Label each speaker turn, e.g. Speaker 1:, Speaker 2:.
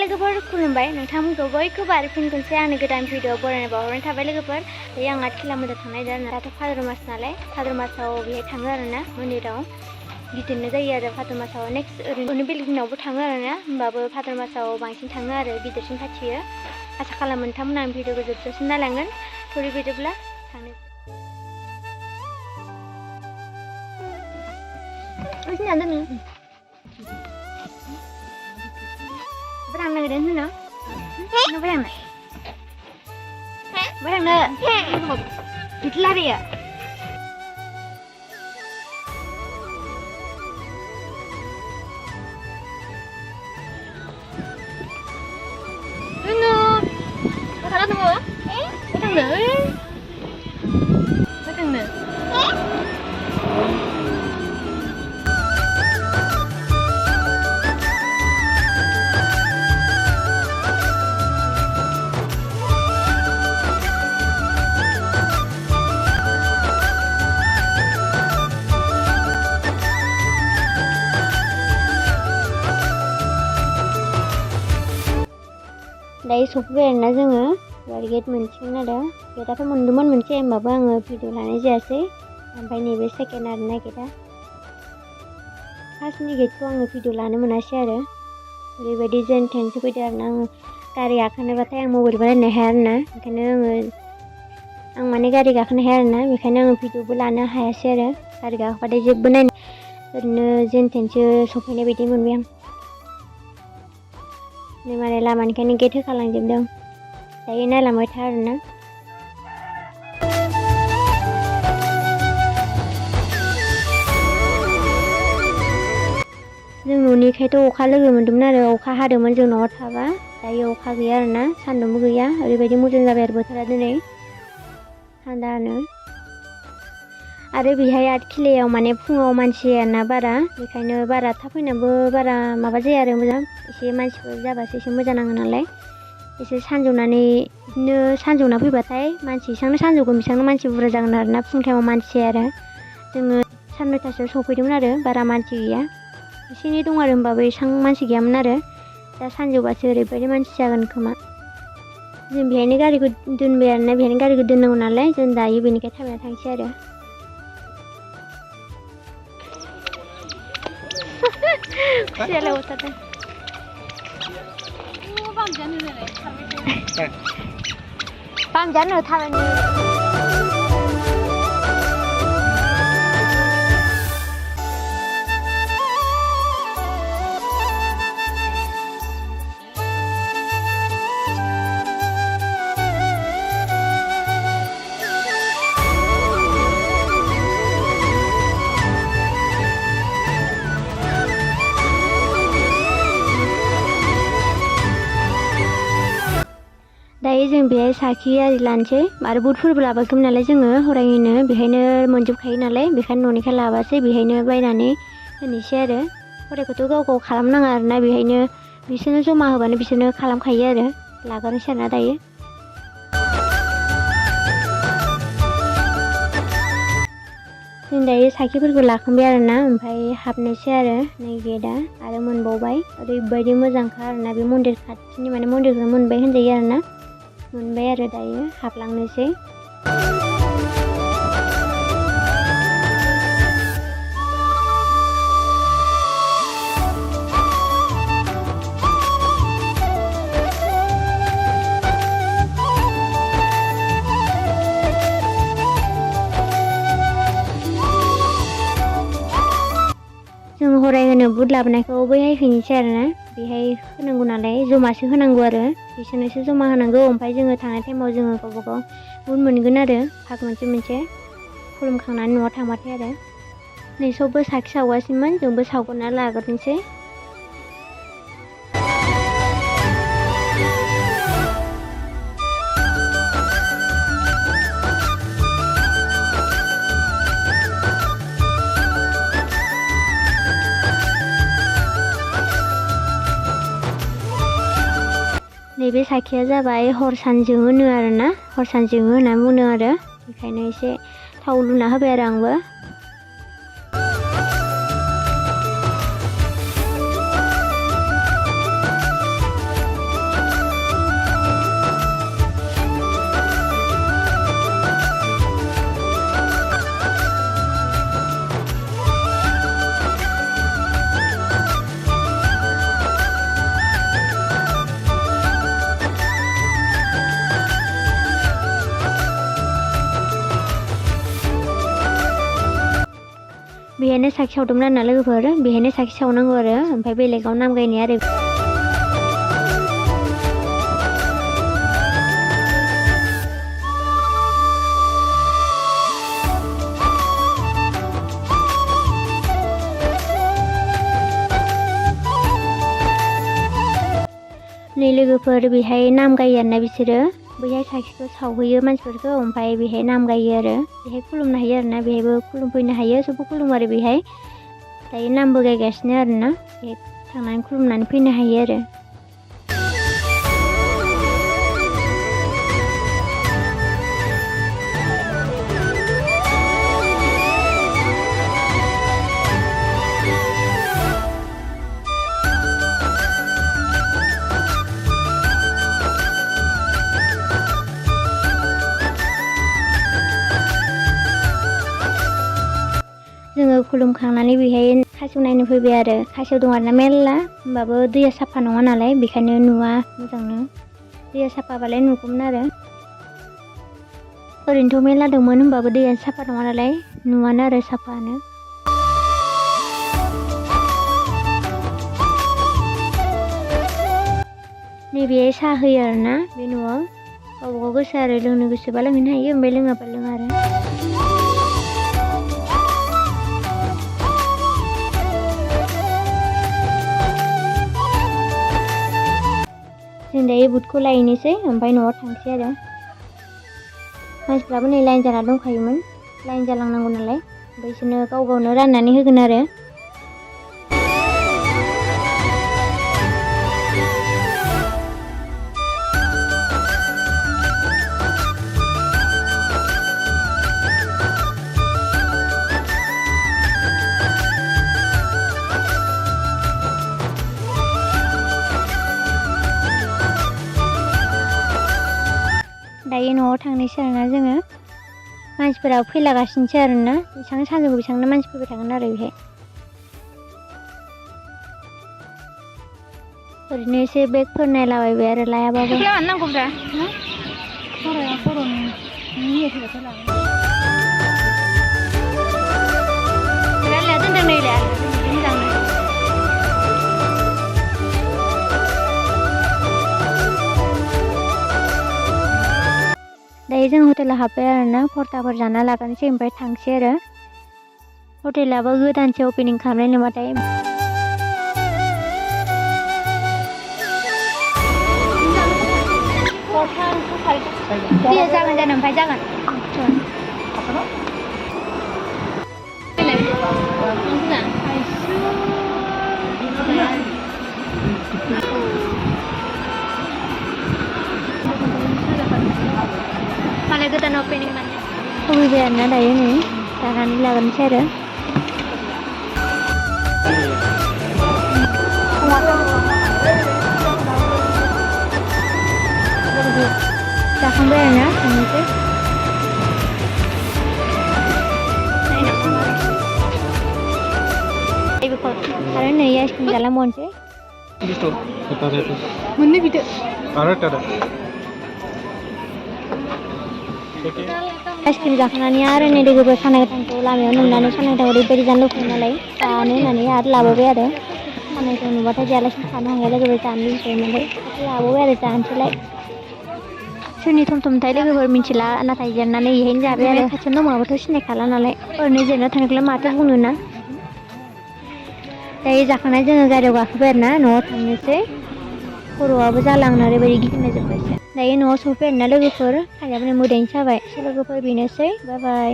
Speaker 1: लोगोफोर खुलुमबाय नोंथांमोनखौ बयखौबो आरो फिन खनसे आंनि गोदान भिडिअ बरायनाय बावहरनाय थाबाय लोगोफोर। दायो आं आथखेलिया मन्दिराव थांनाय जादों। दाथ' भाद्र मास नालाय भाद्र मासाव बेहाय थाङो आरोना मन्दिराव गिदिरनो जायो आरो भाद्र मासाव। नेक्स्ट ओरैनो बेलेग दिनावबो थाङो आरोना, होमबाबो भाद्र मासाव बांसिन थाङो आरो गिदिरसिन फाथियो। आसा खालामो नोंथांमोना आं भिडिअखौ जोबजासिम नायलांगोन। थुरि बिदिब्ला थांनो Berang na din no? Ano berang na? Berang na. Itlari ya. Ano? Bakala mo? Berang na. Berang na. Dayo sofैबाय आरोना जोङो बार गेट मोनसिगोन आरो गेटआथ' मोनदोंमोन मोनसे, होमबाबो आङो भिडिअ लानाय जायासै। ओमफ्राय नैबे सेकेन्ड आरोना गेटआ। फार्स्टनि गेटखौ आङो भिडिअ लानो मोनासै आरो ओरैबायदि जेन थेनसो फैदों आरोना। आङो गारि गाखोनोबाथाय आं मबाइलबो नायनो हाया आरोना, ओंखायनो आं माने गारि गाखोनो हाया आरोना, बेखायनो आङो भिडिअबो लानो हायासै आरो। गारि गाखोबाथाय जेबो नायनो ओरैनो जेन थेनसो सफैनाय बायदि मोनबाय आं। नै माने लामानिखायनो गेट होखालांजोबदों। दायो नायलांबाय था आरोना। जों न'निखायथ' अखा लोगो मोन्दोंमोन आरो अखा हादोंमोन जों न'आव थाबा। दायो अखा गैया आरोना, सान्दुंबो गैया। ओरैबायदि मोजां जाबाय आरो बोथोरा दिनै थान्दानो। आरो बेहाय आथखेलियाव माने फुङाव मानसि जायाना बारा, बेखायनो बारा थाब फैनानैबो बारा माबा जाया आरो मोजां। एसे मानसिफोर जाबासो एसे मोजां नाङो नालाय। एसे सानजौनानै बिदिनो सानजौना फैबाथाय मानसि एसेबांनो सानजौगोन बेसेबांनो मानसि बुरजा जागोन आरोना। फुं टाइमाव मानसि जाया आरो। जोङो 9:30सोआव सफैदोंमोन आरो बारा मानसि गैया। एसे एनै दं आरो होमबाबो एसेबां मानसि गैयामोन आरो। दा सानजौबासो ओरैबायदि मानसि जागोन खोमा। जों बेहायनो गारिखौ दोनबाय आरोना, बेहायनो गारिखौ दोननांगौ नालाय जों दायो बेनिखायनो थाबायना थांसै आरो। खुसियालाय अरथारदों। बामजानो थाबायनो दायो जों बेहाय साखि आरि लानोसै आरो बुटफोरबो लाबोआखैमोन नालाय जोङो हरायनो, बेहायनो मोनजोबखायो नालाय बेखायनो न'निखाय लाबोआसै। बेहायनो बायनानै होनोसै आरो। हरायखौथ' गाव गाव खालामनाङा आरोना, बेहायनो बिसोरनो जमा होबानो बिसोरनो खालामखायो आरो। लागोरनोसै आरोना दायो। जों दायो साखिफोरखौ लाखांबाय आरोना, ओमफ्राय हाबनोसै आरो नै गेटआ आरो मोनबावबाय। ओरैबायदि मोजांखा आरोना बे मन्दिर खाथिनि, माने मन्दिरखौनो मोनबाय होनजायो आरोना। मोनबाय आरो दायो हाबलांनोसै। जों हराय होनो बुट लाबोनायखौ बैहाय हैनोसै आरोना। बेहाय होनांगौ नालाय जमासो होनांगौ आरो, बिसोरनोसो जमा होनांगौ। ओमफ्राय जोङो थांनाय टाइमाव जोङो गावबा गाव बुट मोनगोन आरो भाग मोनसे मोनसे खुलुमखांनानै न'आव थांबाथाय आरो। नै सबबो साखि सावगासिनोमोन, जोंबो सावगोरना लाग्रोनोसै। नैबे साखिया जाबाय हर सान जोङोनो आरोना, हर सान जोङो होनना बुंदों आरो। बेखायनो एसे थाव लुना होबाय आरो आंबो। बेहायनो साखि सावदोंमोन आरोना लोगोफोर बेहायनो साखि सावनांगौ आरो ओमफ्राय बेलेगाव नाम गायनाय आरो नै लोगोफोर बेहाय नाम गायो आरोना बिसोरो बैहाय साखिखौ सावहैयो मानसिफोरखौ ओमफ्राय बेहाय नाम गायो आरो बेहाय खुलुमनो हायो आरोना बेहायबो खुलुमफैनो हायो सबबो खुलुमो आरो बेहाय दायो नामबो गायगासिनो आरोना बेहाय थांनानै खुलुमनानै फैनो हायो आरो जोङो खुलुमखांनानै बेहाय खासेव नायनो फैबाय आरो खासेव दं आरोना मेरला होमबाबो दैया साफा नङा नालाय बेखायनो नुवा मोजांनो दैया साफाबालाय नुगौमोन आरो ओरैनोथ' मेरला दंमोन होमबाबो दैया साफा नङा नालाय नुवानो आरो साफानो नैबेहाय साहा होयो आरोना बे न'आव गावबागाव गोसो आरो लोंनो गोसोबा लोंहैनो हायो ओमफ्राय लोङाबा लोङा आरो जों दायो बुटखौ लायनोसै ओमफ्राय न'आव थांसै आरो मानसिफ्राबो नै लाइन जाना दंखायोमोन लाइन जालांनांगौ नालाय ओमफ्राय बिसोरनो गाव गावनो राननानै होगोन आरो दायो न'आव थांनोसै आरोना जोङो मानसिफोरा फैलागासिनोसै आरोना बेसेबां सानजौफु बेसेबांनो मानसि फैबाय थागोन आरो बेहाय ओरैनो एसे बेगफोर नायलाबायबाय आरो लायाबाबो नांगौब्रा दायो जों हटेलाव हाबबाय आरोना फरथाफोर जाना लागानोसै ओमफ्राय थांसै आरो हटेलाबो गोदानसो अपेनिं खालामनाय नामाथाय जागोन ओमफ्राय जागोन मालाय गोदान अपेनिं माने फैबाय आरोना दायो नै जानानै लागोनसै आरो जाखांबाय आरोना थांनोसै आरो नै आइसक्रिम जालांबावनोसै मोननै बिदो आइसक्रिम जाखांनानै आरो नै लोगोफोर खाना गोथांखौ लामायाव नुनानै खाना गोथांखौ ओरैबायदि जानो लुबैयो नालाय जानो होननानै आरो लाबोबाय आरो खाना गोथां नुबाथाय जायालासिनो थानो हाया लोगोफोर जानो लुबैयो नालाय लाबोबाय आरो जानोसैलाय सोरनि थम थमथाय लोगोफोर मिथिला नाथाय जेननानै इहायनो जाबाय आरो खाथियावनो दंबाबोथ' सिनायखाला नालाय ओरैनो जेनना थानायखौलाय माथो बुंनो ना दायो जाखांनाय जोङो गारियाव गाखोबाय आरोना न'आव थांनोसै खर'आबो जालांनो ओरैबायदि गिदिंनो जोब्बायसो दायो न'आव सफैबाय आरोना लोगोफोर खानायाबो मोदैनो जाबाय लोगोफोर बेनोसै बाय बाय